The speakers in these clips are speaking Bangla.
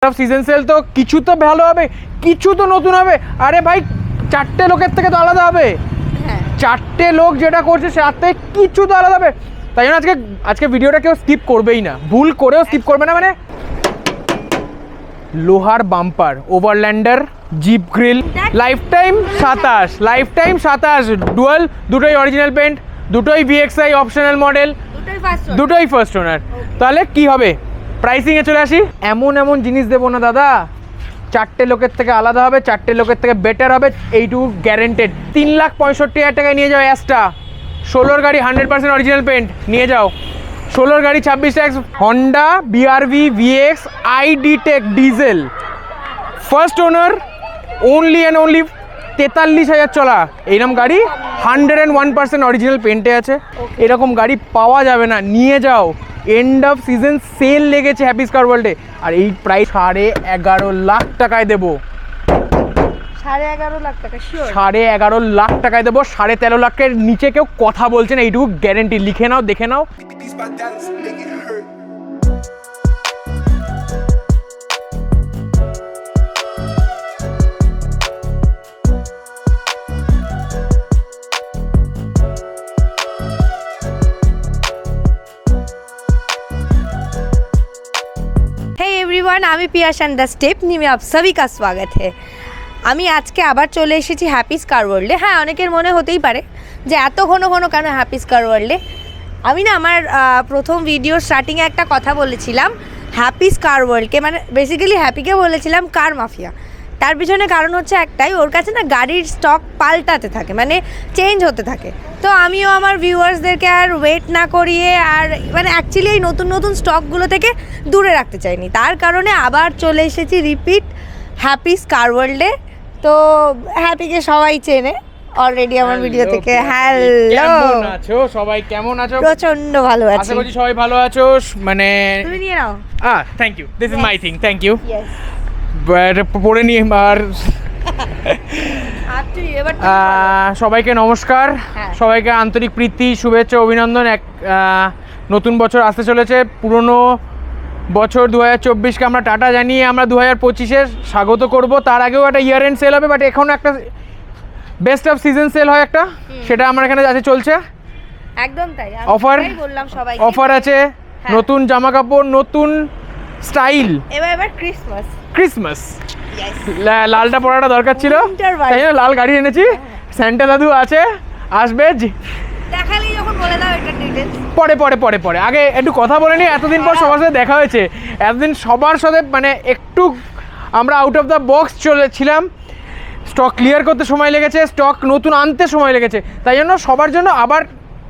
সিজন সেল তো কিছু তো ভালো হবে, কিছু তো নতুন হবে। আরে ভাই, চারটে লোকের থেকে তো আলাদা হবে। চারটে লোক যেটা করছে তার থেকে কিছু তো আলাদা হবে। তাই জন্য আজকে ভিডিওটা কেউ স্কিপ করবেই না, ভুল করেও স্কিপ করবে না। মানে লোহার bumper, overlander, jeep grille, lifetime 27 dual, দুটোই অরিজিনাল পেন্ট, দুটোই ভিএক্সআই অপশনাল মডেল, দুটোই ফার্স্ট ওনার। তাহলে কি হবে, প্রাইসিংয়ে চলে আসি। এমন জিনিস দেবো না দাদা, চারটে লোকের থেকে আলাদা হবে, চারটে লোকের থেকে বেটার হবে, এইটুকু গ্যারেন্টেড। 3,65,000 টাকায় নিয়ে যাও অ্যাস্টা। 16 গাড়ি 100% অরিজিনাল পেন্ট নিয়ে যাও। 16 গাড়ি 26 tax, Honda BRV VX ID take diesel, first owner, only and only 43,000 চলা। এইরকম গাড়ি 101% অরিজিনাল পেন্টে আছে। এরকম গাড়ি পাওয়া যাবে না, নিয়ে যাও। এন্ড অফ সিজন সেল লেগেছে হ্যাপিস কার ওয়ার্ল্ডে, আর এই প্রাইস 11.5 লাখ টাকায় দেবো। 11.5 লাখ টাকা শিওর? 11.5 লাখ টাকায় দেবো। 13.5 লাখের নিচে কেউ কথা বলছে না, এইটুকু গ্যারেন্টি। লিখে নাও, দেখে নাও। एवरीवन, আমি পিয়াস एंड द स्टेपनी में आप सभी का स्वागत है। আমি আজকে আবার চলে এসেছি হ্যাপিস কার ওয়ার্ল্ডে। হ্যাঁ, অনেকের মনে হতেই পারে যে এত ঘন ঘন কেন হ্যাপিস কার ওয়ার্ল্ডে। আমি না আমার প্রথম ভিডিও স্টার্টিংয়ে একটা কথা বলেছিলাম, হ্যাপিস কার ওয়ার্ল্ডকে মানে বেসিক্যালি হ্যাপিকে বলেছিলাম কার মাফিয়া। তার পিছনে কারণ হচ্ছে একটাই, ওর কাছে না গাড়ির স্টক পাল্টাতে থাকে, মানে চেঞ্জ হতে থাকে। তো আমিও আমার ভিউয়ার্সদেরকে আর ওয়েট না করিয়ে আর মানে অ্যাকচুয়ালি এই নতুন নতুন স্টকগুলো থেকে দূরে রাখতে চাইনি, তার কারণে আবার চলে এসেছি রিপিট হ্যাপিস কার ওয়ার্ল্ডে। তো হ্যাপিকে সবাই চেনে অলরেডি আমার ভিডিও থেকে। হ্যালো, কেমন আছো সবাই? কেমন আছো? প্রচন্ড ভালো আছি, আশা করছি সবাই ভালো আছো। মানে তুমি নিয়ে নাও। Thank you, this is my thing, thank you. Yes, পড়ে নিয়ে আর এবার সবাইকে নমস্কার। হ্যাঁ। সবাইকে আন্তরিক প্রীতি, শুভেচ্ছা, অভিনন্দন। এক নতুন বছর আসতে চলেছে। পুরনো বছর 2024কে আমরা টাটা জানিয়ে আমরা 2025-এর স্বাগত করব। তার আগেও একটা ইয়ার এন্ড সেল হবে, বাট এখনও একটা বেস্ট অফ সিজন সেল হয় একটা, সেটা আমার এখানে আছে, চলছে। একদম তাই, অফার বললাম সবাই, অফার আছে, হ্যাঁ। নতুন জামা কাপড়, নতুন স্টাইল। এবার ক্রিসমাস লালটা পরাটা দরকার ছিল, Winter vibe। তাই না লাল গাড়ি এনেছি। স্যান্টা দাদু আছে, আসবে। দেখালেই যখন বলে দাও এটা ডিটেইলস। পরে আগে একটু কথা বলে নিই। এতদিন পর সবার সাথে দেখা হয়েছে, এতদিন সবার সাথে মানে একটু আমরা আউট অফ দ্য বক্স চলেছিলাম। স্টক ক্লিয়ার করতে সময় লেগেছে, স্টক নতুন আনতে সময় লেগেছে। তাই জন্য সবার জন্য আবার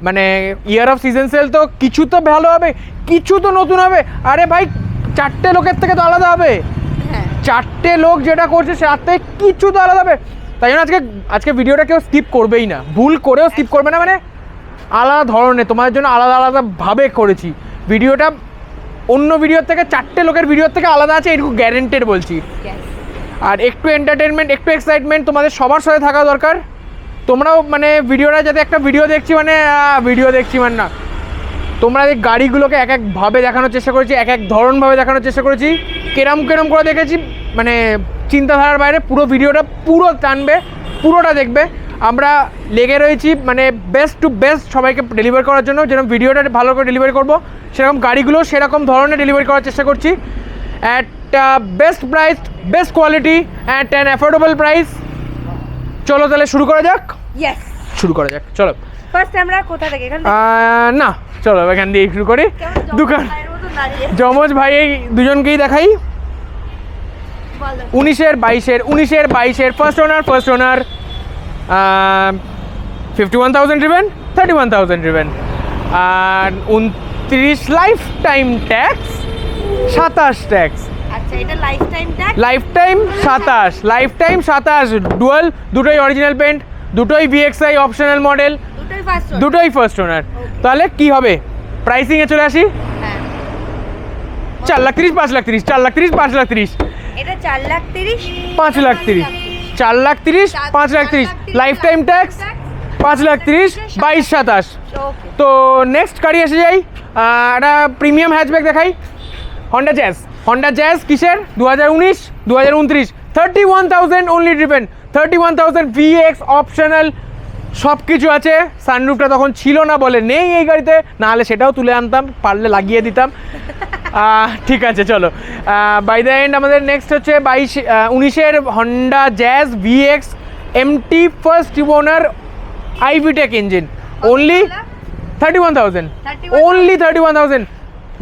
মানে ইয়ার অফ সিজন সেল তো কিছু তো ভালো হবে, কিছু তো নতুন হবে। আরে ভাই, চারটে লোকের থেকে তো আলাদা হবে। চারটে লোক যেটা করছে তার থেকে কিছু তো আলাদা হবে। তাই জন্য আজকে ভিডিওটা কেউ স্কিপ করবেই না, ভুল করেও স্কিপ করবে না। মানে আলাদা ধরনের তোমাদের জন্য আলাদাভাবে করেছি ভিডিওটা। অন্য ভিডিওর থেকে, চারটে লোকের ভিডিওর থেকে আলাদা আছে, এইটুকু গ্যারেন্টেড বলছি। আর একটু এন্টারটেনমেন্ট, একটু এক্সাইটমেন্ট তোমাদের সবার সাথে থাকা দরকার। তোমরাও মানে ভিডিওটা যাতে একটা ভিডিও দেখছি মানে না, তোমরা এই গাড়িগুলোকে এক একভাবে দেখানোর চেষ্টা করেছি, এক এক ধরনভাবে দেখানোর চেষ্টা করেছি। কেরম করে দেখেছি মানে চিন্তাধারার বাইরে। পুরো ভিডিওটা পুরো টানবে, পুরোটা দেখবে। আমরা লেগে রয়েছি মানে বেস্ট টু বেস্ট সবাইকে ডেলিভার করার জন্য। যেরকম ভিডিওটা ভালো করে ডেলিভারি করবো, সেরকম গাড়িগুলো সেরকম ধরনের ডেলিভারি করার চেষ্টা করছি। At best price, best quality at an affordable price. চলো তাহলে শুরু করা যাক। চলো ফার্স্ট আমরা কোথা থেকে? না চলো এখান দিয়ে শুরু করি। দোকান যমজ ভাই, এই দুজনকেই দেখাই। 19-এর 22-এর ফার্স্ট ওনার 51,000 ড্রিভেন, 31,000 ড্রিভেন। আর 29 লাইফ টাইম ট্যাক্স, 27 ট্যাক্স। আচ্ছা, এটা life time tax, life time 27 dual, দুটোই অরিজিনাল পেন্ট, দুটোই ভিএক্সআই অপশনাল মডেল, দুটোই ফার্স্ট ওনার। তাহলে কি হবে, প্রাইসিংয়ে চলে আসি। 4,30,000, 5,30,000, 4,30,000, 5,30,000। এটা 4,30,000, 5,30,000, 4,30,000, 5,30,000। Life time tax 5,30,000, 22,27। তো নেক্সট গাড়ি এসে যাই, একটা প্রিমিয়াম হ্যাচব্যাক দেখাই, হন্ডা জ্যাজ। হন্ডা জ্যাজ কিসের 2019 2029 31,000 অনলি ড্রিভেন 31,000 VX অপশনাল সব কিছু আছে। সানরুফটা তখন ছিল না বলে নেই এই গাড়িতে, নাহলে সেটাও তুলে আনতাম, পারলে লাগিয়ে দিতাম। ঠিক আছে চলো, বাই দ্য এন্ড আমাদের নেক্সট হচ্ছে 19-এর Honda Jazz VX MT first owner iVTEC engine, only 31,000, only 31,000।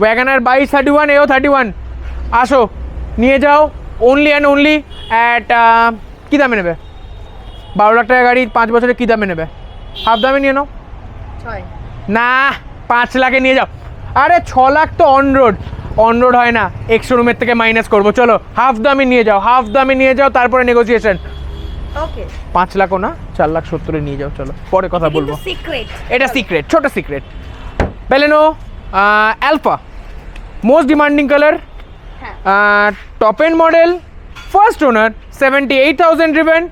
WagonR 22-31, এও 31। আসো নিয়ে যাও, অনলি অ্যান্ড অনলি অ্যাট কী দামে নেবে? 12 লাখ টাকা গাড়ি 5 বছরে কী দামে নেবে? হাফ দামে নিয়ে নাও। 6 না 5 লাখে নিয়ে যাও। আরে 6 লাখ তো অন রোড হয় না, এক্স-শোরুমের থেকে মাইনাস করবো। চলো হাফ দামে নিয়ে যাও, হাফ দামে নিয়ে যাও, তারপরে নেগোসিয়েশন। ওকে 5 লাখও না, 4,70,000 নিয়ে যাও। চলো পরে কথা বলবো, সিক্রেট। এটা সিক্রেট, ছোট secret. Baleno alpha, most demanding colour, top end model, first owner, 78,000 driven,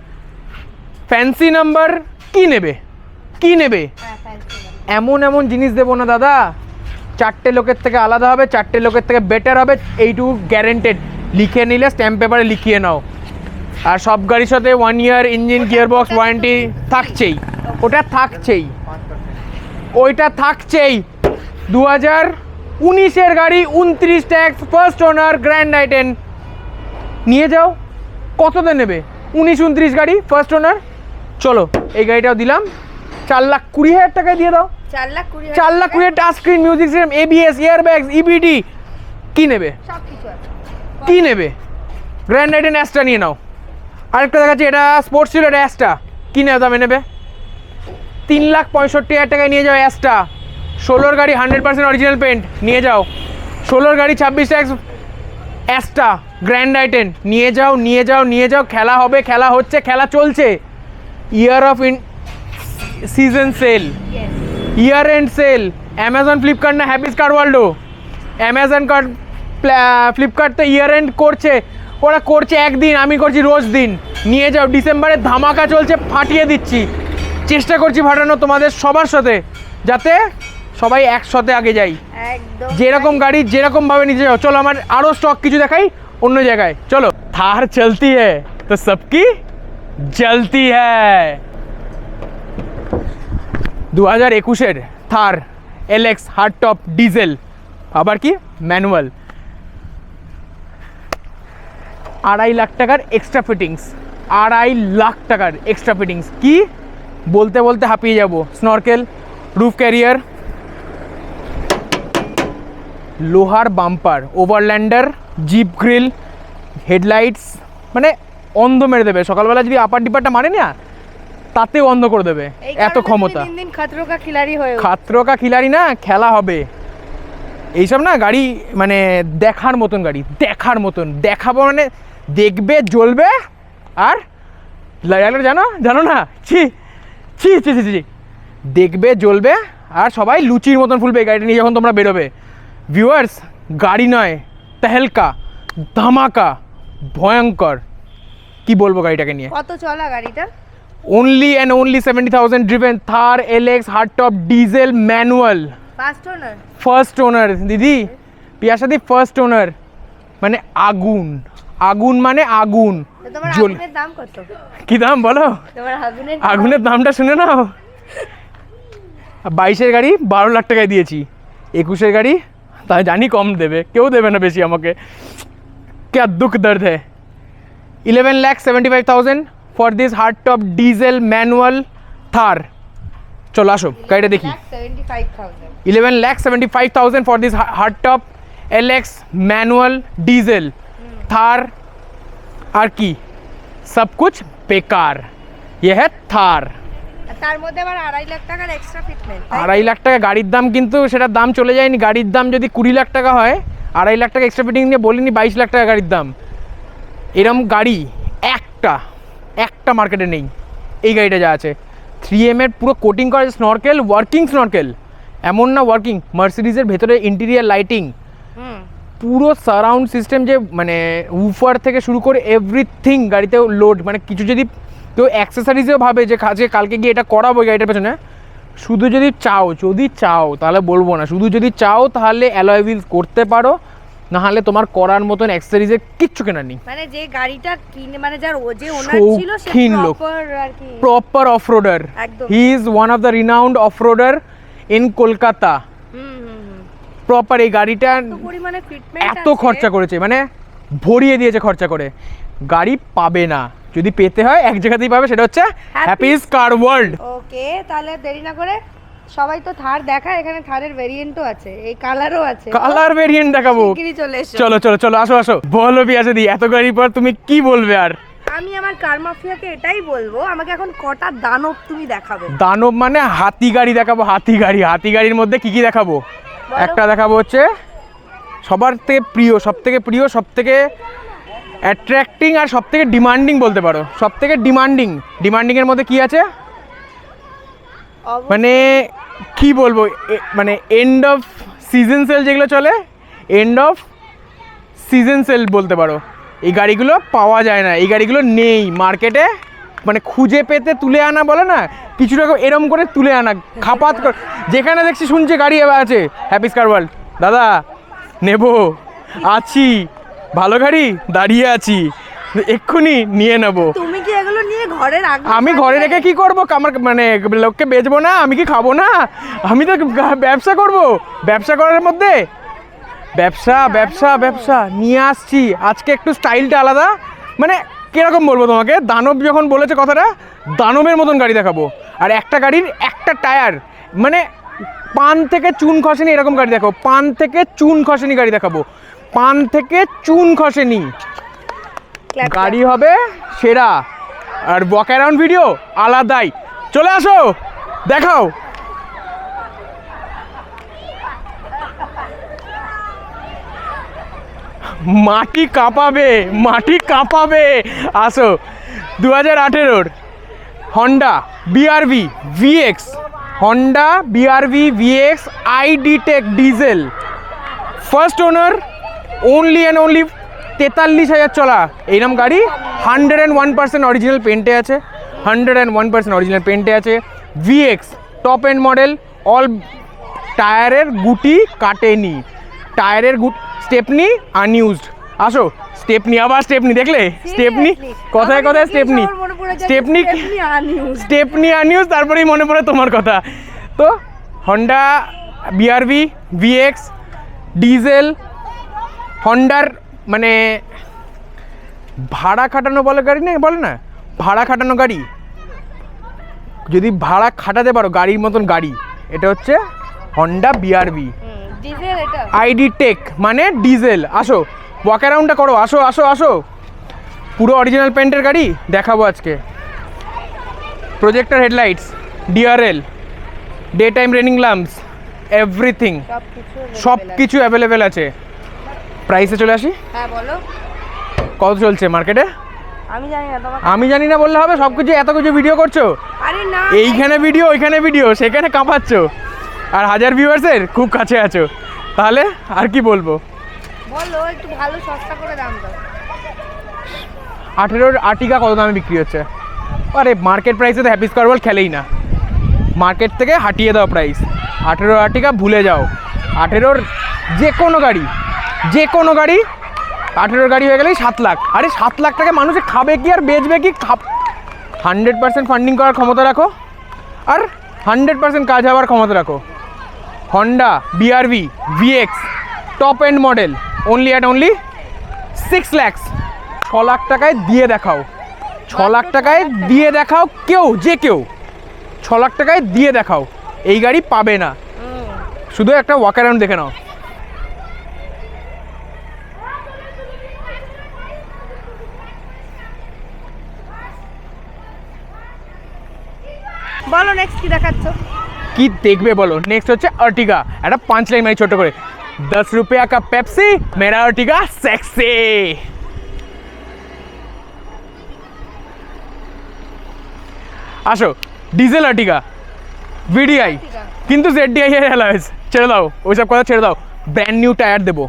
fancy number. কি নেবে, কি নেবে? এমন এমন জিনিস দেবো না দাদা, 4টে লোকের থেকে আলাদা হবে, 4টে লোকের থেকে বেটার হবে, এইটুকু গ্যারেন্টেড। লিখে নিলে স্ট্যাম্প পেপারে লিখিয়ে নাও। আর সব গাড়ির সাথে 1 year engine gear box warranty থাকছেই, ওটা থাকছেই, ওইটা থাকছেই। 2019-এর গাড়ি, 29 ট্যাক্স, ফার্স্ট ওনার, গ্র্যান্ড আইটেন। নিয়ে যাও। কততে নেবে? 19-29 গাড়ি, ফার্স্ট ওনার। চলো এই গাড়িটাও দিলাম, 4,20,000 টাকায় দিয়ে দাও। 4,20,000 touch screen, music system, ABS, airbags, EBD। কি নেবে? সবকিছু আছে। কি নেবে? গ্র্যান্ড আইটেন অ্যাস্টা নিয়ে নাও। আরেকটা দেখাচ্ছি, এটা স্পোর্টস ছিল, এটা অ্যাস্টা। কি নেবে দামে নেবে? 3,65,000 টাকায় নিয়ে যাও অ্যাস্টা। 16-র গাড়ি, 100% অরিজিনাল পেন্ট, নিয়ে যাও। 16-র গাড়ি, 26 ট্যাক্স, অ্যাস্টা, গ্র্যান্ড আইটেন। নিয়ে যাও, নিয়ে যাও, নিয়ে যাও। খেলা হবে, খেলা হচ্ছে, খেলা চলছে। Year of season sale, year end sale. Amazon, Flipkart না হ্যাপিস কার ওয়ার্ল্ডও? অ্যামাজন কার্ড, ফ্লিপকার্ট তো ইয়ার এন্ড করছে, ওরা করছে একদিন, আমি করছি রোজ দিন। নিয়ে যাও, ডিসেম্বরে ধামাকা চলছে, ফাটিয়ে দিচ্ছি। চেষ্টা করছি ফাটানো তোমাদের সবার সাথে, যাতে সবাই একসাথে আগে যাই। একদম যেরকম গাড়ি যেরকমভাবে নিতে যাও। চলো আমার আরও স্টক কিছু দেখাই অন্য জায়গায়। চলো, থার চলতি হ্যায় তো সবকি জলতি হ্যায়। 2021-এর থার LX হার্ড টপ ডিজেল, আবার কি ম্যানুয়াল, 2.5 লাখ টাকার এক্সট্রা ফিটিংস, 2.5 লাখ টাকার এক্সট্রা ফিটিংস। কি বলতে বলতে হাঁপিয়ে যাব। স্নরকেল, রুফ ক্যারিয়ার, লোহার bumper, overlander, jeep grill, headlights, মানে অন্ধ মেরে দেবে। সকালবেলা যদি আপার ডিপারটা মারে না, তাতেও অন্ধ করে দেবে, এত ক্ষমতা। দিন দিন খাতরো কা খিলাড়ি হয়ে খাতরো কা খিলাড়ি না, খেলা হবে। এইসব না গাড়ি মানে দেখার মতন গাড়ি, দেখার মতন। দেখাবো মানে দেখবে, জ্বলবে। আর জানো জানো না, ছি ছি ছি ছি ছি, দেখবে, জ্বলবে, আর সবাই লুচির মতন ফুলবে এই গাড়িটা নিয়ে যখন তোমরা বেরোবে। ভিউয়ার্স, গাড়ি নয়, তেহেলকা, ধামাকা, ভয়ঙ্কর। কি বলবো গাড়িটাকে নিয়ে? কত চলা গাড়িটা? Only and only 70,000 driven, Thar LX hard top diesel manual, first owner. First owner দিদি, পিয়াসাদি ফার্স্ট ওনার। মানে আগুন, আগুন মানে আগুন। তোমার জ্বল, আগুনের দাম কত? কি দাম বলো? তোমার আগুনের আগুনের দামটা শুনে নাও। 22-এর গাড়ি 12 লাখ টাকায় দিয়েছি, 21-এর গাড়ি তাই জানি কম দেবে, কেউ দেবে না বেশি আমাকে। क्या दुख दर्द है। 11,75,000 for this hard top diesel manual Thar. চলো আসো গাড়িটা দেখি। 75,000। 11,75,000 for this hard top LX manual diesel Thar. আর কি, সব কুছ বেকার। ये है থার। তার মধ্যে আবার 2.5 লাখ টাকার এক্সট্রা ফিটমেন্ট। 2.5 লাখ টাকা গাড়ির দাম, কিন্তু সেটার দাম চলে যায়নি। গাড়ির দাম যদি 20 লাখ টাকা হয়, 2.5 লাখ টাকা এক্সট্রা ফিটিং নিয়ে বলিনি 22 লাখ টাকা গাড়ির দাম। এরম গাড়ি একটা মার্কেটে নেই। এই গাড়িটা যা আছে 3M এর পুরো কোটিং করা, স্নরকেল, ওয়ার্কিং স্নরকেল, এমন না ওয়ার্কিং, মার্সিডিজের ভেতরে ইন্টেরিয়ার লাইটিং, পুরো সারাউন্ড সিস্টেম, যে মানে উফার থেকে শুরু করে এভরিথিং গাড়িতেও লোড। মানে কিছু যদি কেউ অ্যাক্সেসরিজও ভাবে যে কালকে গিয়ে এটা করাবো গাড়িটার পেছনে, শুধু যদি চাও তাহলে বলবো না, শুধু যদি চাও তাহলে অ্যালয় হুইলস করতে পারো। না হলে তোমার করার মতন অ্যাক্সেসরিজের কিচ্ছু কেনার নেই। মানে যে গাড়িটা কিনে মানে যার যে ওনার ছিল সে শৌখিন লোক, প্রপার আর কি প্রপার অফরোডার। একদম। He is one of the renowned offroader in Kolkata. Proper এই গাড়িটা পরিমাণে ফিটমেন্ট এত খরচা করেছে, মানে ভরিয়ে দিয়েছে খরচা করে। গাড়ি পাবে না, যদি পেতে হয় এক জায়গাতেই পাবে, সেটা হচ্ছে হ্যাপিস কার ওয়ার্ল্ড। ওকে, তাহলে দেরি না করে সবাই তো থার দেখায়, এখানে থারের ভেরিয়েন্টও আছে, এই কালারও আছে। কালার ভেরিয়েন্ট দেখাবো, শিগগিরই চলে এসো। চলো চলো চলো, আসো আসো। বলো পিয়াসে দি, এত গাড়ি পর তুমি কি বলবে আর? আমি আমার কার মাফিয়াকে এটাই বলবো, আমাকে এখন কটা দানব তুমি দেখাবে। দানব মানে হাতি গাড়ি দেখাবো, হাতি গাড়ি। হাতি গাড়ির মধ্যে কি কি দেখাবো? একটা দেখাবো হচ্ছে সবার থেকে প্রিয়, সব থেকে প্রিয়, সব থেকে অ্যাট্রাক্টিং আর সব থেকে ডিমান্ডিং বলতে পারো। সব থেকে ডিমান্ডিংয়ের মধ্যে কি আছে মানে কি বলবো, মানে এন্ড অফ সিজন সেল যেগুলো চলে, এন্ড অফ সিজন সেল বলতে পারো। এই গাড়িগুলো পাওয়া যায় না, এই গাড়িগুলো নেই মার্কেটে। মানে খুঁজে পেতে তুলে আনা বলে না, কিছুটা এরম করে তুলে আনা খাপাত করে। যেখানে দেখছি শুনছে গাড়ি আছে হ্যাপিস কার ওয়ার্ল্ড, দাদা নেবো, আছি, ভালো গাড়ি, দাঁড়িয়ে আছি, এক্ষুনি নিয়ে নেবো। তুমি কি এগুলো নিয়ে ঘরে রাখবে? আমি ঘরে রেখে কি করবো? আমার মানে লোককে বেচবো না? আমি কি খাবো না? আমি তো ব্যবসা করব। ব্যবসা করার মধ্যে ব্যবসা ব্যবসা ব্যবসা নিয়ে আসছি। আজকে একটু স্টাইলটা আলাদা, মানে কিরকম বলবো তোমাকে, দানব যখন বলেছে কথাটা, দানবের মতন গাড়ি দেখাবো। আর একটা গাড়ির একটা টায়ার মানে পান থেকে চুন খসেনি এরকম গাড়ি দেখাবো। পান থেকে চুন খসেনি গাড়ি দেখাবো, পান থেকে চুন খসেনি গাড়ি হবে সেরা। আর ওয়াক অ্যারাউন্ড ভিডিও আলাদাই। চলে আসো, দেখাও। মাটি কাঁপাবে, মাটি কাঁপাবে। আসো 2018 Honda BRV VX, Honda BRV VX ID take diesel, first owner, only and only 43,000 চলা এইরকম গাড়ি। 101% অরিজিনাল পেন্টে আছে, 101% অরিজিনাল পেন্টে আছে। VX top end model, all টায়ারের গুটি কাটেনি, টায়ারের স্টেপনি আনইউজড। আসো, স্টেপনি, আবার স্টেপনি, দেখলে স্টেপনি, কথায় কথায় স্টেপনি, স্টেপনি স্টেপনি আনইউজ, তারপরেই মনে পড়ে তোমার কথা। তো হন্ডা বিআরভি ভিএক্স ডিজেল, হন্ডার মানে ভাড়া খাটানো বলে গাড়ি নেই, বলে না ভাড়া খাটানো গাড়ি, যদি ভাড়া খাটাতে পারো গাড়ির মতন গাড়ি, এটা হচ্ছে হন্ডা বিআরভি ডিজেল, এটা আইডি টেক মানে ডিজেল। আসো ওয়াক অ্যারাউন্ডটা করো, আসো আসো আসো। পুরো অরিজিনাল পেন্টের গাড়ি দেখাবো আজকে। Projector headlights, DRL, day time raining lamps, everything, সব কিছু অ্যাভেলেবেল আছে। প্রাইসে চলে আসি। হ্যাঁ বলো, কত চলছে মার্কেটে? আমি জানি না, তোমাকে আমি জানি না বললে হবে? সব কিছু এত কিছু ভিডিও করছো, আরে না এইখানে ভিডিও ওইখানে ভিডিও, সেখানে কাঁপাচ্ছ, আর 1000 ভিউয়ার্সের খুব কাছে আছো। তাহলে আর কি বলবো? বলো একটু ভালো সস্তা করে দাম দাও। 18 আর্টিকা কত দামে বিক্রি হচ্ছে? আরে মার্কেট প্রাইসে তো হ্যাপিস কার ওয়ার্ল্ড খেলেই না, মার্কেট থেকে হাটিয়ে দাও প্রাইস। 18 আর্টিকা ভুলে যাও। 18 যে কোনো গাড়ি, যে কোনো গাড়ি, 18 গাড়ি হয়ে গেলেই 7 লাখ। আরে 7 লাখ টাকা মানুষে খাবে কি আর বেচবে কি? 100% ফান্ডিং করার ক্ষমতা রাখো আর 100% কাজ হওয়ার ক্ষমতা রাখো। Honda BRV VX top end model, only at only 6 lakhs। 6 lakh টাকায় দিয়ে দেখাও, 6 লাখ টাকায় দিয়ে দেখাও, কেউ যে কেউ 6 লাখ টাকায় দিয়ে দেখাও, এই গাড়ি পাবে না। শুধু একটা ওয়াক অ্যারাউন্ড দেখে নাও। বলো নেক্সট কি দেখাচ্ছ? কি দেখবে বলো? নেক্সট হচ্ছে আর্টিগা। একটা 5 লাইন মানে ছোট করে, 10 रुपया का पेप्सी, मेरा आर्टिगा सेक्सी। আসো, ডিজেল আর্টিগা ভিডিআই, কিন্তু জেডডিআই এর অ্যালয়েস। ছেড়ে দাও ওইসব কথা, ছেড়ে দাও। ব্র্যান্ড নিউ টায়ার দেবো,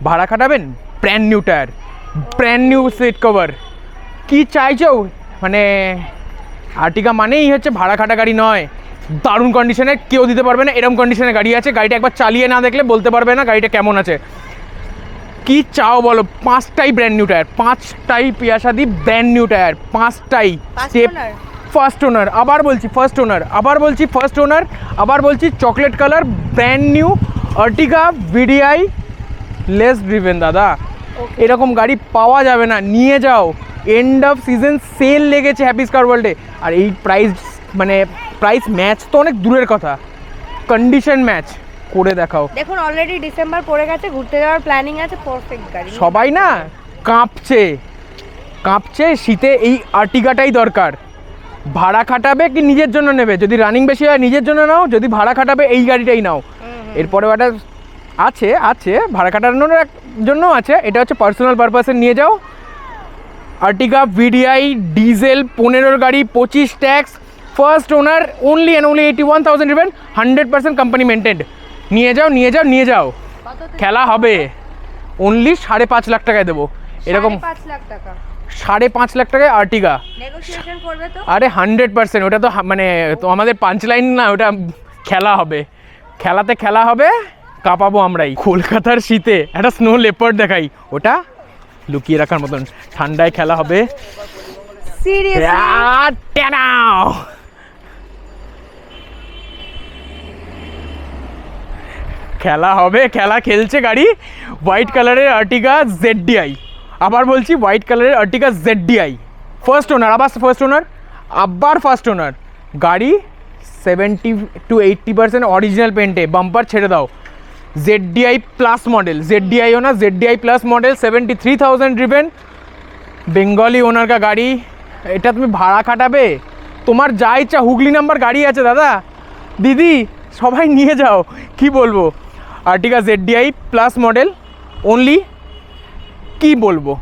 ভাড়া খাটাবেন, brand new tyre, brand new seat cover. কি চাইছো? মানে আর্টিগা মানেই হচ্ছে ভাড়া খাটা গাড়ি নয়, দারুণ কন্ডিশনে, কেউ দিতে পারবে না এরকম কন্ডিশনে গাড়ি আছে। গাড়িটা একবার চালিয়ে না দেখলে বলতে পারবে না গাড়িটা কেমন আছে। কি চাও বলো, 5টাই ব্র্যান্ড নিউ টায়ার, 5টাই পিয়াসাদি ব্র্যান্ড নিউ টায়ার, 5টাই স্টেপ ফার্স্ট ওনার, আবার বলছি ফার্স্ট ওনার, আবার বলছি ফার্স্ট ওনার, আবার বলছি chocolate colour brand new Ertiga VDI less driven দাদা। এরকম গাড়ি পাওয়া যাবে না, নিয়ে যাও। এন্ড অফ সিজন সেল লেগেছে হ্যাপিস কার ওয়ার্ল্ডে, আর এই প্রাইস মানে প্রাইস ম্যাচ তো অনেক দূরের কথা, কন্ডিশন ম্যাচ করে দেখাও। দেখুন অলরেডি ডিসেম্বর পড়ে গেছে, ঘুরতে যাওয়ার প্ল্যানিং আছে, পারফেক্ট গাড়ি। সবাই না কাঁপছে কাঁপছে শীতে, এই আর্টিগাটাই দরকার। ভাড়া খাটাবে কি নিজের জন্য নেবে? যদি রানিং বেশি হয় নিজের জন্য নাও, যদি ভাড়া খাটাবে এই গাড়িটাই নাও। এরপরে ওটা আছে আছে ভাড়া খাটানোর জন্য আছে, এটা হচ্ছে পার্সোনাল পারপাসে নিয়ে যাও। আর্টিগা ভিডিআই ডিজেল 15 গাড়ি, 25 tax, first owner, only and only 81,000 রিবেন, 100% company maintained. নিয়ে যাও নিয়ে যাও নিয়ে যাও, খেলা হবে। অনলি 5.5 লাখ টাকায় দেবো এরকম, 5 লাখ টাকা, 5.5 লাখ টাকায় আর্টিগা। নেগোসিয়েশন করবে তো? আরে 100%, ওটা তো মানে তো আমাদের পাঞ্চলাইন না, ওটা খেলা হবে, খেলাতে খেলা হবে, কাঁপাবো আমরাই। কলকাতার শীতে একটা স্নো লেপার্ড দেখাই, ওটা লুকিয়ে রাখার মতন, ঠান্ডায় খেলা হবে। সিরিয়াসলি খেলা হবে, খেলা খেলছে গাড়ি। হোয়াইট কালারের আর্টিগা ZDI, আবার বলছি হোয়াইট কালারের আর্টিগা ZDI, ফার্স্ট ওনার, আবার ফার্স্ট ওনার, আবার ফার্স্ট ওনার। গাড়ি 70 to 80% অরিজিনাল পেন্টে, বাম্পার ছেড়ে দাও। ZDI প্লাস মডেল, ZDI हो ना, ZDI প্লাস মডেল, 73,000 রিবেন, বেঙ্গলি ওনার কা গাড়ি। এটা তুমি ভাড়া খাটাবে, তোমার যা ইচ্ছা, হুগলি নাম্বার গাড়ি আছে দাদা দিদি, সবাই নিয়ে যাও। কি বলবো, Ertiga ZDI plus model, only কি বলবো,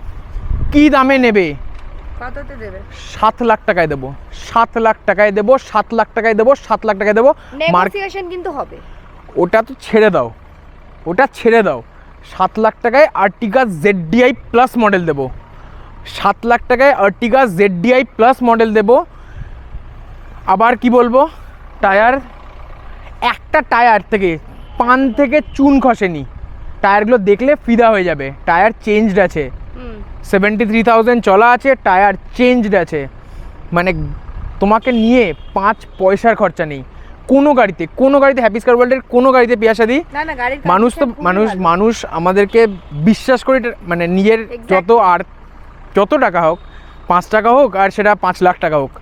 কি দামে নেবে? কততে দেবে? 7 লাখ টাকায় দেবো, 7 লাখ টাকায় দেবো, 7 লাখ টাকায় দেবো, 7 লাখ টাকায় দেবো। নেগোসিয়েশন কিন্তু হবে। ওটা তো ছেড়ে দাও, ওটা ছেড়ে দাও। 7 লাখ টাকায় আর্টিগা ZDI প্লাস মডেল দেবো, 7 লাখ টাকায় আর্টিগা ZDI প্লাস মডেল দেবো। আবার কি বলবো, টায়ার, একটা টায়ার থেকে পান থেকে চুন খসেনি, টায়ারগুলো দেখলে ফিদা হয়ে যাবে। টায়ার চেঞ্জড আছে, 73,000 চলা আছে, টায়ার চেঞ্জড আছে, মানে তোমাকে নিয়ে 5 পয়সার খরচা নেই কোনো গাড়িতে, কোনো গাড়িতে, হ্যাপিস কার ওয়ার্ল্ডের কোনো গাড়িতে। পিয়াসাদি মানুষ তো মানুষ আমাদেরকে বিশ্বাস করে, মানে নিজের যত আর যত টাকা হোক, 5 টাকা হোক আর সেটা 5 লাখ টাকা হোক,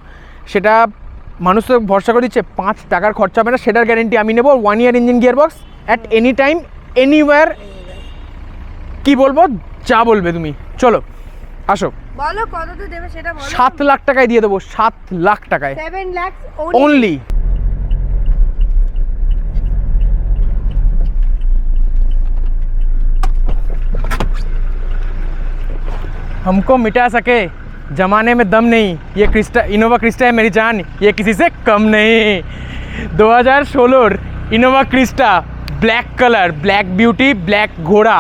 সেটা মানুষ তো ভরসা করে দিচ্ছে, 5 টাকার খরচা হবে না, সেটার গ্যারেন্টি আমি নেবো। 1 year engine gear box at any time anywhere. কি বলবো, যা বলবে তুমি, চলো আসো, বলো কততে দেবে সেটা বলো। 7 লাখ টাকায় দিয়ে দেবো, 7 লাখ টাকায় 7 লাখ ओनली। हमको मिटा सके जमाने में दम नहीं, ये क्रिस्टा, इनोवा क्रिस्टा है मेरी जान, ये किसी से कम नहीं। 2016 Innova Crysta, black colour, black beauty, black घोड़ा,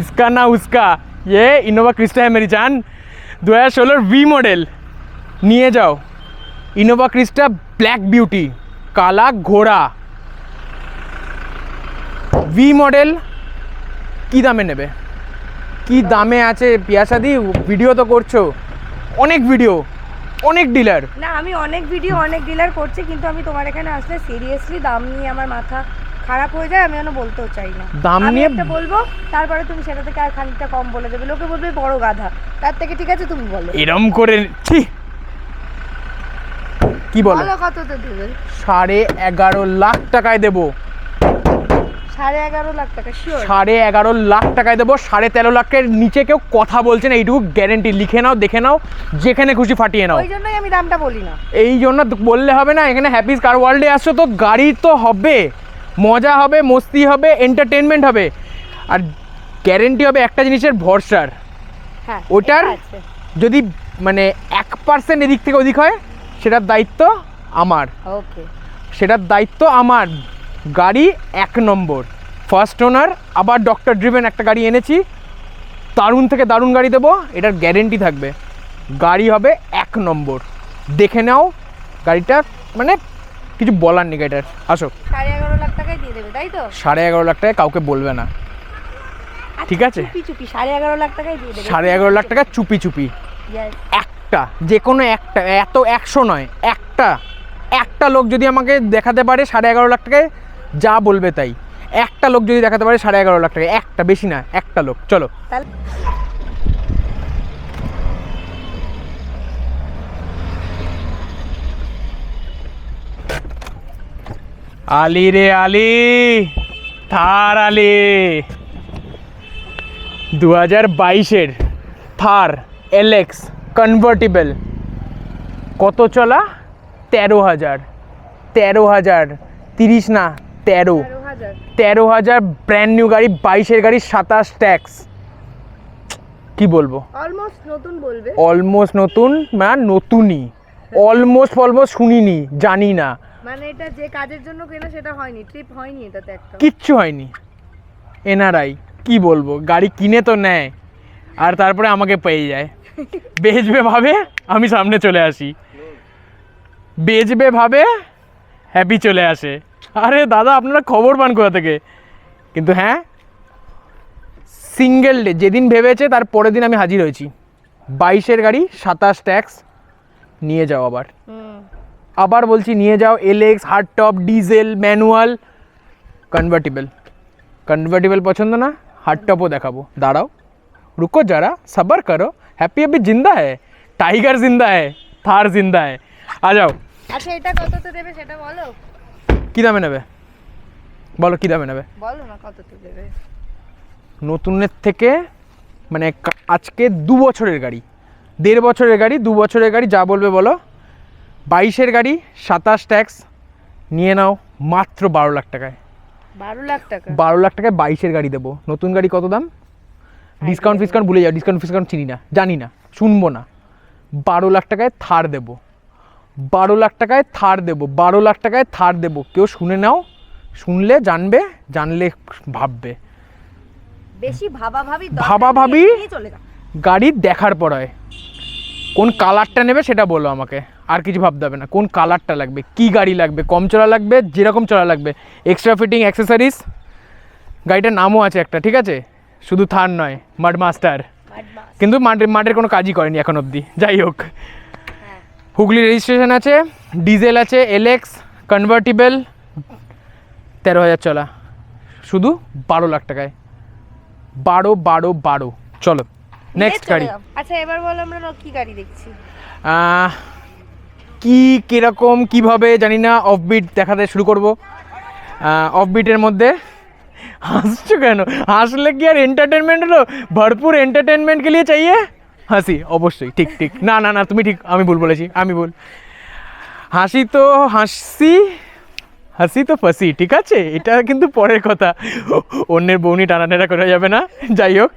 इसका ना उसका, ये इनोवा क्रिस्टा है मेरी जान। 2016 V मॉडल নিয়ে যাও। ইনোভা ক্রিস্টা ব্ল্যাক বিউটি, কালা ঘোড়া, ভি মডেল। কি দামে নেবে, কি দামে আছে? পিয়াসাদি ভিডিও তো করছো, অনেক ভিডিও, অনেক ডিলার। না আমি অনেক ভিডিও অনেক ডিলার করছি, কিন্তু আমি তোমার এখানে আসলে সিরিয়াসলি দাম নিয়ে আমার মাথা খারাপ হয়ে যায়, আমি যেন বলতেও চাই না। দাম নিয়ে একটা বলবো, তারপরে তুমি সেটা থেকে আর খানিকটা কম বলে দেবে, লোকে বলবে বড় গাধা, তার থেকে ঠিক আছে তুমি বলো। এরম করে ছি, কি বলো? কততে দেবে? 11.5 লাখ টাকায় দেবো। 11.5 লাখ টাকা শিওর? 11.5 লাখ টাকায় দেবো। 13.5 লাখের নিচে কেউ কথা বলছে না, এইটুকু গ্যারেন্টি। লিখে নাও, দেখে নাও, যেখানে খুশি ফাটিয়ে নাও। ওই জন্যই আমি দামটা বলি না। এই জন্য বললে হবে না, এখানে হ্যাপিস কার ওয়ার্ল্ডে আসছো তো গাড়ি তো হবে, মজা হবে, মস্তি হবে, এন্টারটেনমেন্ট হবে, আর গ্যারেন্টি হবে একটা জিনিসের ভরসার। হ্যাঁ, ওটার যদি মানে 1% এদিক থেকে ওদিক হয়, সেটার দায়িত্ব আমার। ওকে, সেটার দায়িত্ব আমার। গাড়ি 1 নম্বর, ফার্স্ট ওনার, আবার ডক্টর ড্রিভেন একটা গাড়ি এনেছি, দারুণ থেকে দারুণ গাড়ি দেবো, এটার গ্যারেন্টি থাকবে। গাড়ি হবে 1 নম্বর, দেখে নাও গাড়িটা, মানে কিছু বলার নেই গাড়িটার। আসো, 11.5 লাখ টাকায় দিয়ে দেবে, তাই তো? 11.5 লাখ টাকায় কাউকে বলবে না। ঠিক আছে, চুপি চুপি 11.5 লাখ টাকায় দিয়ে দেবে। 11.5 লাখ টাকা চুপি চুপি। Yes. একটা, যে কোনো একটা, এত 100 নয়, একটা লোক যদি আমাকে দেখাতে পারে 11.5 লাখ টাকায়, যা বলবে তাই। একটা লোক যদি দেখাতে পারে 11.5 লাখ টাকায়, একটা, বেশি না, একটা লোক। চলো তাহলে আলি রে আলি, থার আলি। 2022-এর থার এলএক্স কনভার্টিবল। কত চলা? 13,000। 30 না, 13,000 ব্র্যান্ড নিউ গাড়ি, 22-এর গাড়ি, 27 ট্যাক্স। কি বলবো, অলমোস্ট নতুন বলবে। অলমোস্ট নতুন, মানে নতুনই, অলমোস্ট শুনিনি, জানি না, মানে এটা যে কাজের জন্য কেনা সেটা হয়নি, ট্রিপ হয়নি এটাতে একটা। কিচ্ছু হয়নি। এনআরআই, কি বলবো, গাড়ি কিনে তো নেয় আর তারপরে আমাকে পেয়ে যায়। বেচবে ভাবে আমি সামনে চলে আসি, বেচবে ভাবে হ্যাপি চলে আসে। আরে দাদা, আপনারা খবর পান কোথা থেকে? কিন্তু হ্যাঁ, সিঙ্গেল ডে যেদিন ভেবেছে তার পরের দিন আমি হাজির হয়েছি। 22-এর গাড়ি, 27 ট্যাক্স, নিয়ে যাও আবার বলছি, নিয়ে যাও। LX, hard top, diesel, manual, convertible পছন্দ না? হার্ড টপও দেখাবো, দাঁড়াও, রুকো যারা, সবার করো। হ্যাপি জিন্দা হ্যায়, টাইগার জিন্দা হ্যায়, থার জিন্দা হ্যায়। আ যাও। আচ্ছা, এটা কততে দেবে সেটা বলো। কী দামে নেবে বলো, কী দামে নেবে বলো না, কততে দেবে? নতুনের থেকে, মানে আজকে 2 বছরের গাড়ি, 1.5 বছরের গাড়ি, 2 বছরের গাড়ি, যা বলবে বলো। 22-এর গাড়ি, 27 ট্যাক্স, নিয়ে নাও মাত্র 12 লাখ টাকায়। 12 লাখ টাকা? 12 লাখ টাকায় 22-এর গাড়ি দেবো। নতুন গাড়ি কত দাম? ডিসকাউন্ট ভুলে যাও, ডিসকাউন্ট চিনি না, জানি না, শুনবো না। 12 লাখ টাকায় থার দেবো, 12 লাখ টাকায় থার দেবো, 12 লাখ টাকায় থার দেবো। কেউ শুনে নাও, শুনলে জানবে, জানলে ভাববে। বেশি ভাবাভাবি চলে যাও। গাড়ি দেখার পর হয়। কোন কালারটা নেবে সেটা বলো আমাকে, আর কিছু ভাবতে হবে না। কোন কালারটা লাগবে, কি গাড়ি লাগবে, কম চলা লাগবে, যেরকম চলা লাগবে, এক্সট্রা ফিটিং, অ্যাক্সেসরিজ। গাড়িটার নামও আছে একটা, ঠিক আছে, শুধু থার নয়, মাড মাস্টার। কিন্তু মাঠের কোনো কাজই করেনি এখন অবধি। যাই হোক, হুগলি রেজিস্ট্রেশন আছে, ডিজেল আছে, এলএক্স কনভার্টিবল, 13,000 চলা, শুধু 12 লাখ টাকায়। 12। চলো নেক্সট গাড়ি। আচ্ছা, এবার বলো আমরা কি গাড়ি দেখছি। কীরকম কীভাবে জানি না, অফবিট দেখাতে শুরু করব। অফবিটের মধ্যে হাসছো কেন? হাসলে কি আর এন্টারটেনমেন্ট হলো? ভরপুর এন্টারটেনমেন্ট কে লিয়ে চাইয়ে হাসি, অবশ্যই। ঠিক না, তুমি ঠিক, আমি ভুল বলেছি, আমি ভুল। হাসি তো ফাঁসি, ঠিক আছে, এটা কিন্তু পরের কথা, অন্যের বউনি টানাটানা করা যাবে না। যাই হোক,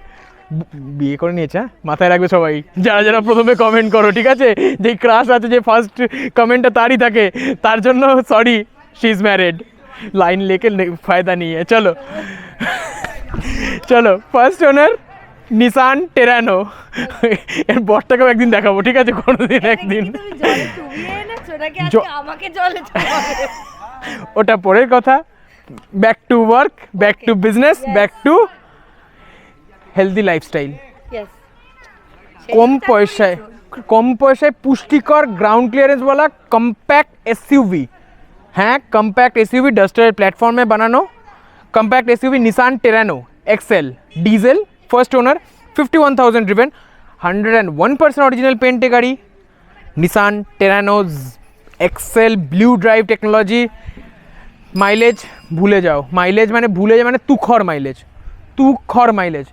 বিয়ে করে নিয়েছে, মাথায় রাখবে সবাই, যারা প্রথমে কমেন্ট করো, ঠিক আছে, যেই ক্রাশ আছে, যে ফার্স্ট কমেন্টটা তারই থাকে, তার জন্য sorry, she is married, line লেকে ফায়দা নিয়ে। চলো ফার্স্ট ওনার নিসান টেরানো। এর বরটাকেও একদিন দেখাবো, ঠিক আছে, কোনোদিন একদিন। ওটা পরের কথা। Back to work, back to business, back to healthy lifestyle. কম পয়সায় পুষ্টিকর, গ্রাউন্ড ক্লিয়ারেন্সওয়ালা কম্প্যাক্ট এসইউভি। হ্যাঁ, কম্প্যাক্ট এসইউভি, ডাস্টারের প্ল্যাটফর্মে বানানো compact SUV Nissan Terrano XL, diesel, first owner, 51,000 driven, 101% original পেন্টে গাড়ি। Nissan Terrano XL, blue drive technology. Mileage ভুলে যাও, মানে তুখর মাইলেজ।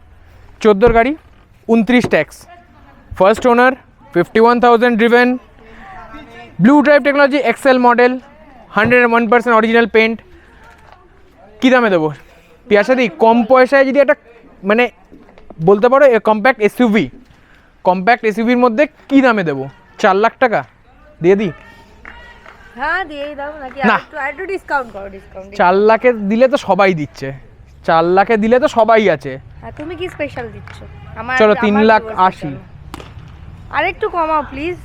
14 গাড়ি, 29 tax, first owner, 51,000 driven, blue drive technology, XL model, 101% original paint. কী দামে দেবো পিয়াসাদি? কম পয়সায় যদি একটা, মানে বলতে পারো কম্প্যাক্ট এসইউভির মধ্যে কী দামে দেবো? 4 লাখ টাকা দিয়ে দিই? হ্যাঁ, দিয়েই দাও নাকি? একটু ডিসকাউন্ট করো। 4 লাখে দিলে তো সবাই দিচ্ছে, 4 লাখে দিলে তো সবাই আছে। তুমি কি স্পেশাল দিচ্ছ? চলো 3,80,000। আরেকটু কমাও প্লিজ।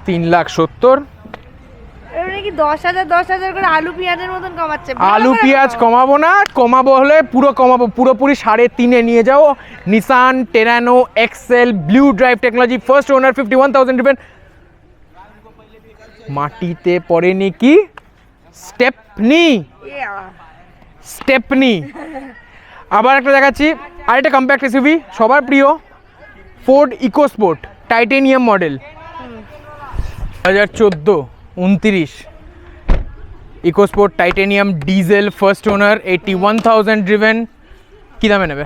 3,70,000। নাকি 10,000 করে আলু পেঁয়াজের মতন কমাচ্ছে। আলু পেঁয়াজ কমাবো না, কমাবো হলে পুরো কমাবো, পুরোপুরি 3.5 নিয়ে যাও। Nissan Terrano XL blue drive technology, first owner, 51,000 driven। মাটিতে পড়েনি কি স্টেপনি, স্টেপনি। আবার একটা দেখাচ্ছি, আরেকটা কম্প্যাক্ট এসইউভি, সবার প্রিয় Ford EcoSport titanium model, 2014-29 EcoSport Titanium diesel, first ওনার, 81,000 driven। কী দামে নেবে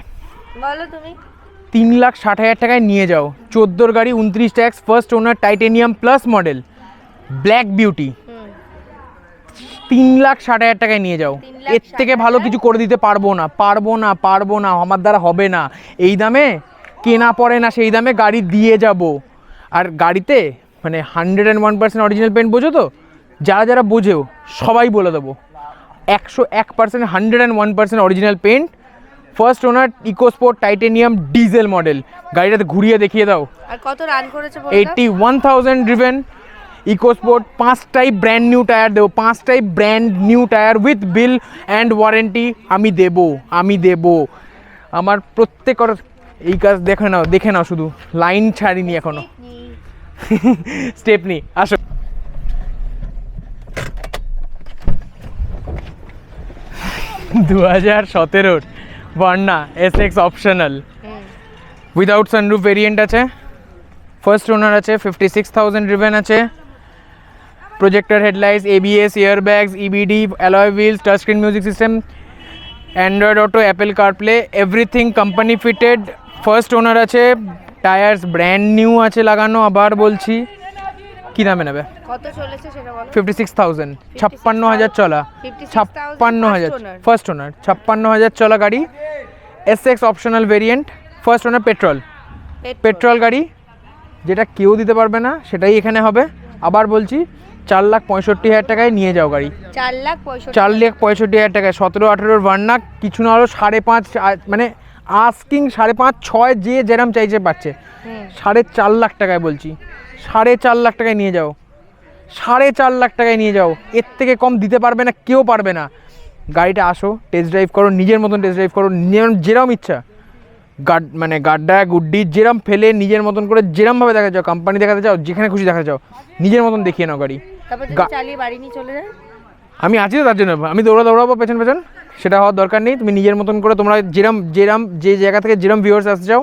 বলো তুমি? 3,60,000 টাকায় নিয়ে যাও। 14 গাড়ি, 29 ট্যাক্স, ফার্স্ট ওনার, titanium plus model, black beauty, 3,60,000 টাকায় নিয়ে যাও। এর থেকে ভালো কিছু করে দিতে পারবো না, পারবো না, আমার দ্বারা হবে না। এই দামে কেনা পড়ে না, সেই দামে গাড়ি দিয়ে যাব। আর গাড়িতে মানে 101% অরিজিনাল পেন্ট, বোঝো তো? যারা যারা বোঝেও সবাই বলে দেবো, 101%, 101% original paint, first owner, EcoSport Titanium diesel model. গাড়িটাতে ঘুরিয়ে দেখিয়ে দাও। আর কত রান করেছে বলো? 81,000 driven ইকোস্পোর্ট। 5টাই ব্র্যান্ড নিউ টায়ার দেবো, 5টাই brand new tyre with bill and warranty আমি দেবো। আমার প্রত্যেকর এই কাজ দেখে নাও, শুধু লাইন ছাড়িনি এখনো। স্টেপনি, আসো। দু 2017 Verna SX optional without sunroof variant আছে, ফার্স্ট ওনার আছে, 56,000 driven আছে, projector headlights, ABS, airbags, EBD, alloy wheels, touch screen music system, Android Auto, Apple CarPlay, everything company fitted, first owner আছে, টায়ার্স ব্র্যান্ড নিউ আছে লাগানো। আবার বলছি, কী দামে নেবে? কত চলেছে সেটা বলো? 56,000, 56,000 চলা, 56,000 ফার্স্ট ওনার, 56,000 চলা গাড়ি, Essex optional variant, first owner, petrol গাড়ি, যেটা কেউ দিতে পারবে না সেটাই এখানে হবে। আবার বলছি, 4,65,000 টাকায় নিয়ে যাও গাড়ি। 4,65,000 টাকায় 17-18 ভার্না, কিছু না হলো 5.5, মানে আস্কিং 5.5-6, যে যেরম চাইছে পাচ্ছে। 4.5 টাকায় বলছি, 4.5 টাকায় নিয়ে যাও, 4.5 টাকায় নিয়ে যাও। এর থেকে কম দিতে পারবে না, কেউ পারবে না। গাড়িটা আসো, টেস্ট ড্রাইভ করো, নিজের মতন টেস্ট ড্রাইভ করো, যেরম ইচ্ছা, মানে গাড্ডা গুড্ডি যেরম ফেলে নিজের মতন করে যেরমভাবে দেখা যাও, কোম্পানি দেখাতে চাও, যেখানে খুশি দেখাতে চাও, নিজের মতন দেখিয়ে নাও গাড়ি। চালিয়ে বাড়ি নিয়ে চলে যায়। আমি আছি তো, তার জন্য আমি দৌড়াবো পেছন, সেটা হওয়ার দরকার নেই। তুমি নিজের মতন করে, তোমরা যেরম যে জায়গা থেকে যেরম ভিউয়ার্স আসতে চাও,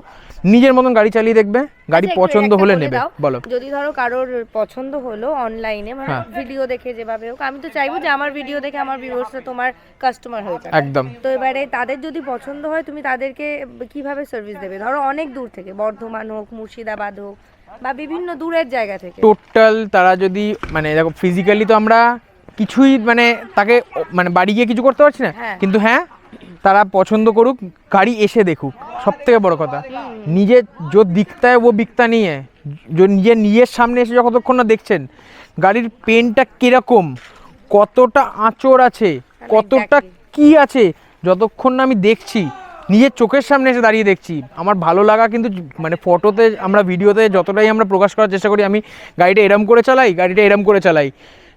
নিজের মতন গাড়ি চালিয়ে দেখবে, গাড়ি পছন্দ হলে নেবে। বলো। যদি ধরো কারোর পছন্দ হলো অনলাইনে, মানে ভিডিও দেখে যেভাবে হোক, আমি তো চাইবো যে আমার ভিডিও দেখে আমার ভিউয়ার্সরা তোমার কাস্টমার হয়ে যাবে। একদম। তো এবারে তাদের যদি পছন্দ হয়, তুমি তাদেরকে কিভাবে সার্ভিস দেবে? ধরো অনেক দূর থেকে, বর্ধমান হোক, মুর্শিদাবাদ হোক, বা বিভিন্ন দূরের জায়গা থেকে টোটাল তারা যদি, মানে দেখো ফিজিক্যালি তো আমরা কিছুই মানে তাকে মানে বাড়ি গিয়ে কিছু করতে পারছি না, কিন্তু হ্যাঁ তারা পছন্দ করুক, গাড়ি এসে দেখুক, সব থেকে বড় কথা। নিজের जो दिखता है वो बिकता नहीं है, जो নিজের সামনে এসে যতক্ষণ না দেখছেন গাড়ির পেনটা কিরকম, কতটা আঁচড় আছে, কতটা কি আছে, যতক্ষণ না আমি দেখছি, নিজের চোখের সামনে এসে দাঁড়িয়ে দেখছি, আমার ভালো লাগা কিন্তু মানে ফটোতে, আমরা ভিডিওতে যতটাই আমরা প্রকাশ করার চেষ্টা করি, আমি গাড়িটা এরম করে চালাই, গাড়িটা এরম করে চালাই,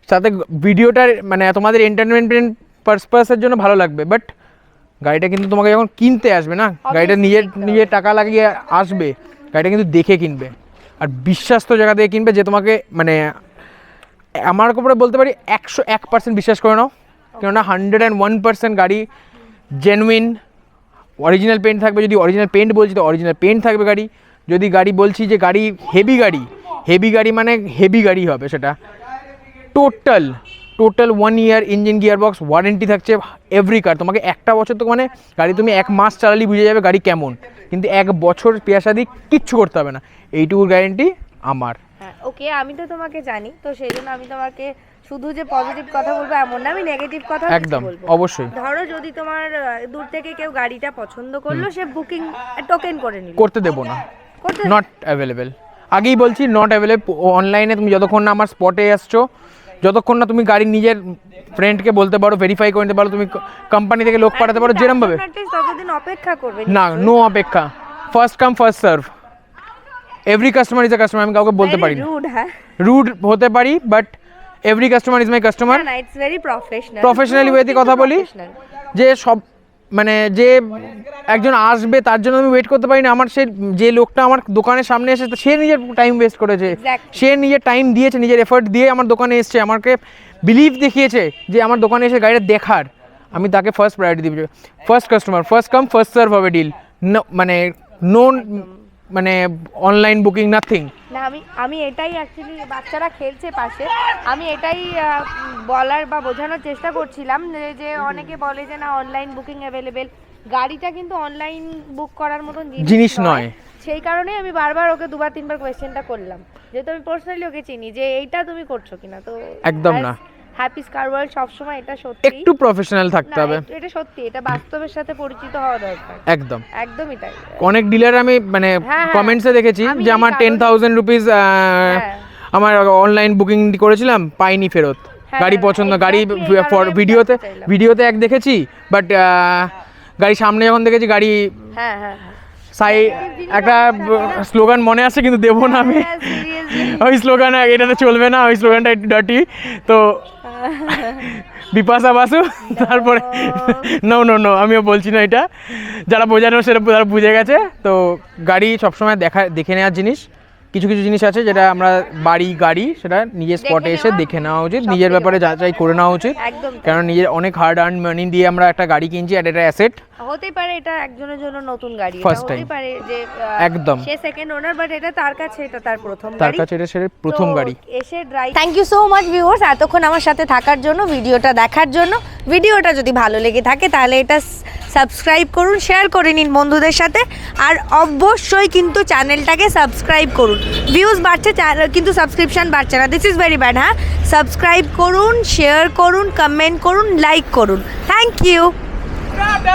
সাথে ভিডিওটার মানে তোমাদের এন্টারটেনমেন্ট পারপাসের জন্য ভালো লাগবে, বাট গাড়িটা কিন্তু তোমাকে যখন কিনতে আসবে না, গাড়িটা নিজের টাকা লাগিয়ে আসবে, গাড়িটা কিন্তু দেখে কিনবে, আর বিশ্বাস্ত জায়গা থেকে কিনবে, যে তোমাকে মানে আমার উপরে বলতে পারি 101% বিশ্বাস করে নাও, কেননা 101% গাড়ি জেনুইন, অরিজিনাল পেন্ট থাকবে। যদি অরিজিনাল পেন্ট বলছি তো অরিজিনাল পেন্ট থাকবে গাড়ি। যদি গাড়ি বলছি যে গাড়ি হেভি গাড়ি মানে হেভি গাড়ি হবে সেটা। Total 1 year engine gearbox warranty থাকছে এভরি কার। তোমাকে 1টা বছর তো মানে গাড়ি তুমি 1 মাস চালালেই বুঝে যাবে গাড়ি কেমন, কিন্তু 1 বছর পেয়াসাদি কিচ্ছু করতে হবে না, এইটুকুর গ্যারেন্টি আমার। হ্যাঁ ওকে, আমি তো তোমাকে জানি, তো সেই জন্য আমি তোমাকে শুধু যে পজিটিভ কথা বলবো এমন না, আমি নেগেটিভ কথা একদম অবশ্যই। ধরো যদি তোমার দূর থেকে কেউ গাড়িটা পছন্দ করলো, সে বুকিং টোকেন করে নিল, করতে দেবো না, নট অ্যাভেলেবেল। আগেই বলছি নট অ্যাভেলেবল অনলাইনে। তুমি যতক্ষণ না আমার স্পটে আসছো, যতক্ষণ না তুমি গাড়ি নিজের ফ্রেন্ডকে বলতে পারো, ভেরিফাই করে নিতে পারো, তুমি কোম্পানি থেকে লোক পাঠাতে পারো যেরকম ভাবে, ততদিন অপেক্ষা করবে না, নো অপেক্ষা, first come first serve, every customer is a customer. আমি কাউকে বলতে পারি না, রুড হতে পারি, but every customer is my customer. না ইটস ভেরি প্রফেশনাল, প্রফেশনালি ওয়েতে কথা বলি, যে সব মানে যে একজন আসবে তার জন্য আমি ওয়েট করতে পারি না। আমার যে লোকটা আমার দোকানের সামনে এসেছে সে নিজের টাইম ওয়েস্ট করেছে, সে নিজের টাইম দিয়েছে, নিজের এফোর্ট দিয়ে আমার দোকানে এসেছে, আমাকে বিলিভ দেখিয়েছে যে আমার দোকানে এসে গাড়িটা দেখার, আমি তাকে ফার্স্ট প্রায়োরিটি দিব। First customer, first come first serve হবে ডিল, মানে নোন মানে অনলাইন বুকিং নাথিং। না আমি এটাই অ্যাকচুয়ালি, বাচ্চারা খেলছে পাশে, আমি এটাই বলার বা বোঝানোর চেষ্টা করছিলাম যে অনেকে বলে যে না অনলাইন বুকিং অ্যাভেলেবেল, গাড়িটা কিন্তু অনলাইন বুক করার মতন জিনিস নয়। সেই কারণেই আমি বারবার ওকে দুবার তিনবার কোয়েশ্চেনটা করলাম, যেহেতু আমি পার্সোনালি ওকে চিনি যে এইটা তুমি করছো কিনা। তো একদম না, হ্যাপিস কার ওয়ার্ল্ড সবসময় এটা সত্যি একটু প্রফেশনাল থাকতে হবে, এটা সত্যি, এটা বাস্তবের সাথে পরিচিত হওয়া দরকার। একদম একদমই তাই। অনেক ডিলার আমি মানে কমেন্টসে দেখেছি যে আমার 10,000 রুপিস আমার অনলাইন বুকিং করেছিলাম পাইনি ফেরত, গাড়ি পছন্দ, গাড়ি ভিডিওতে এক দেখেছি, বাট গাড়ি সামনে যখন দেখেছি গাড়ি সাই একটা স্লোগান মনে আছে কিন্তু দেবো না আমি, ওই স্লোগান এটাতে চলবে না, ওই স্লোগানটা একটু ডার্টি, তো বিপাশা বাসু, তারপরে নো আমিও বলছি না, এটা যারা বোঝানো সেটা তারা বুঝে গেছে। তো গাড়ি সবসময় দেখে নেওয়ার জিনিস, কিছু কিছু জিনিস আছে যেটা আমরা গাড়ি সেটা নিজের স্পটে এসে দেখে নেওয়া উচিত, নিজের ব্যাপারে যাচাই করে নেওয়া উচিত, কারণ নিজের অনেক হার্ড আর্ন মানি দিয়ে আমরা একটা গাড়ি কিনছি, আর এটা অ্যাসেট হতে পারে, এটা একজনের জন্য নতুন গাড়ি, ফার্স্ট হতে টাইম পারে যে একদম সে সেকেন্ড ওনার, বাট এটা তার কাছে এটা তার প্রথম গাড়ি, তার কাছে এটা সে প্রথম গাড়ি। এসে drive. Thank you so much viewers এতক্ষণ আমার সাথে থাকার জন্য, ভিডিওটা দেখার জন্য। ভিডিওটা যদি ভালো লেগে থাকে তাহলে এটা সাবস্ক্রাইব করুন, শেয়ার করে নিন বন্ধুদের সাথে, আর অবশ্যই কিন্তু চ্যানেলটাকে সাবস্ক্রাইব করুন। ভিউজ বাড়ছে কিন্তু সাবস্ক্রিপশন বাড়ছে না, দিস ইজ ভেরি ব্যাড। হ্যাঁ, সাবস্ক্রাইব করুন, শেয়ার করুন, কমেন্ট করুন, লাইক করুন। Thank you.